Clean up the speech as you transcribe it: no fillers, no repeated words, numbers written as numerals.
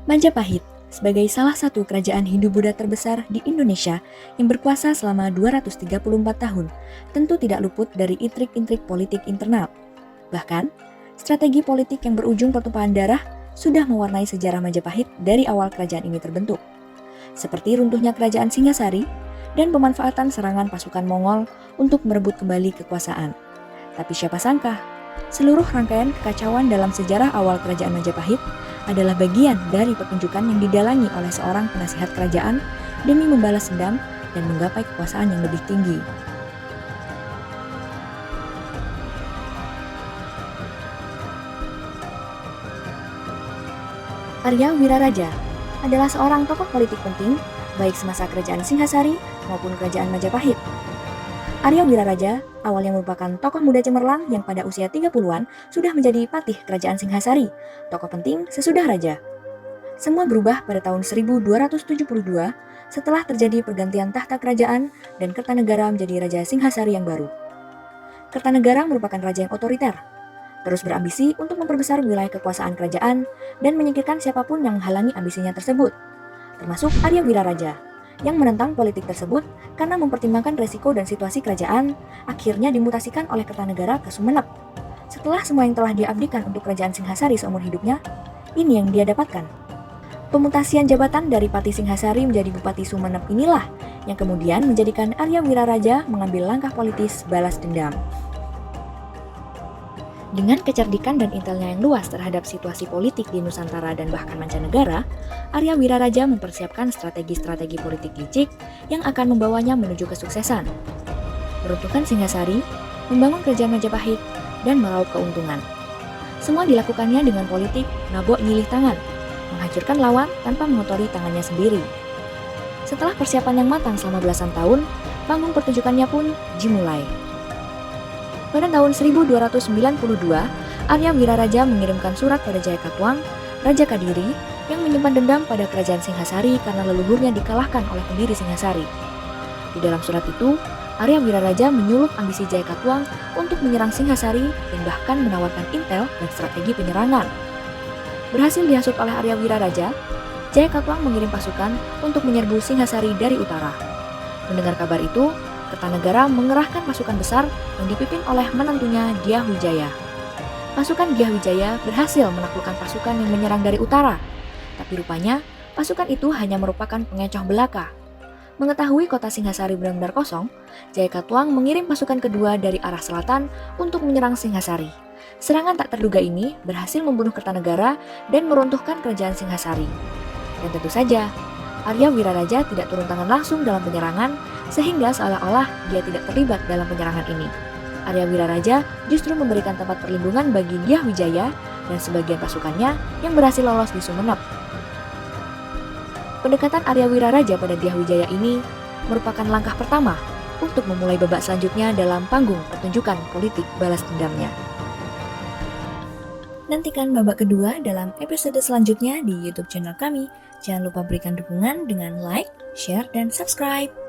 Majapahit sebagai salah satu kerajaan Hindu-Buddha terbesar di Indonesia yang berkuasa selama 234 tahun, tentu tidak luput dari intrik-intrik politik internal. Bahkan, strategi politik yang berujung pertumpahan darah sudah mewarnai sejarah Majapahit dari awal kerajaan ini terbentuk. Seperti runtuhnya kerajaan Singasari dan pemanfaatan serangan pasukan Mongol untuk merebut kembali kekuasaan. Tapi siapa sangka, seluruh rangkaian kekacauan dalam sejarah awal kerajaan Majapahit adalah bagian dari pertunjukan yang didalangi oleh seorang penasihat kerajaan demi membalas dendam dan menggapai kekuasaan yang lebih tinggi. Arya Wiraraja adalah seorang tokoh politik penting baik semasa kerajaan Singhasari maupun kerajaan Majapahit. Arya Wiraraja awalnya merupakan tokoh muda cemerlang yang pada usia 30-an sudah menjadi patih kerajaan Singhasari, tokoh penting sesudah raja. Semua berubah pada tahun 1272 setelah terjadi pergantian tahta kerajaan dan Kertanegara menjadi Raja Singhasari yang baru. Kertanegara merupakan raja yang otoriter, terus berambisi untuk memperbesar wilayah kekuasaan kerajaan dan menyingkirkan siapapun yang menghalangi ambisinya tersebut, termasuk Arya Wiraraja, yang menentang politik tersebut karena mempertimbangkan resiko dan situasi kerajaan, akhirnya dimutasikan oleh Kertanegara ke Sumenep. Setelah semua yang telah dia abdikan untuk kerajaan Singhasari seumur hidupnya, ini yang dia dapatkan. Pemutasian jabatan dari Pati Singhasari menjadi Bupati Sumenep inilah yang kemudian menjadikan Arya Wiraraja mengambil langkah politis balas dendam. Dengan kecerdikan dan intelnya yang luas terhadap situasi politik di Nusantara dan bahkan mancanegara, Arya Wiraraja mempersiapkan strategi-strategi politik licik yang akan membawanya menuju kesuksesan. Meruntuhkan Singhasari, membangun kerajaan Majapahit, dan meraup keuntungan. Semua dilakukannya dengan politik nabok nyilih tangan, menghancurkan lawan tanpa mengotori tangannya sendiri. Setelah persiapan yang matang selama belasan tahun, panggung pertunjukannya pun dimulai. Pada tahun 1292, Arya Wiraraja mengirimkan surat pada Jayakatwang, Raja Kadiri, yang menyimpan dendam pada kerajaan Singhasari karena leluhurnya dikalahkan oleh pendiri Singhasari. Di dalam surat itu, Arya Wiraraja menyulut ambisi Jayakatwang untuk menyerang Singhasari dan bahkan menawarkan intel dan strategi penyerangan. Berhasil dihasut oleh Arya Wiraraja, Jayakatwang mengirim pasukan untuk menyerbu Singhasari dari utara. Mendengar kabar itu, Kertanegara mengerahkan pasukan besar yang dipimpin oleh menantunya Dyah Wijaya. Pasukan Dyah Wijaya berhasil menaklukkan pasukan yang menyerang dari utara, tapi rupanya pasukan itu hanya merupakan pengecoh belaka. Mengetahui kota Singhasari benar-benar kosong, Jayakatwang mengirim pasukan kedua dari arah selatan untuk menyerang Singhasari. Serangan tak terduga ini berhasil membunuh Kertanegara dan meruntuhkan kerajaan Singhasari. Dan tentu saja, Arya Wiraraja tidak turun tangan langsung dalam penyerangan, sehingga seolah-olah dia tidak terlibat dalam penyerangan ini. Arya Wiraraja justru memberikan tempat perlindungan bagi Dyah Wijaya dan sebagian pasukannya yang berhasil lolos di Sumenep. Pendekatan Arya Wiraraja pada Dyah Wijaya ini merupakan langkah pertama untuk memulai babak selanjutnya dalam panggung pertunjukan politik balas dendamnya. Nantikan babak kedua dalam episode selanjutnya di YouTube channel kami. Jangan lupa berikan dukungan dengan like, share, dan subscribe.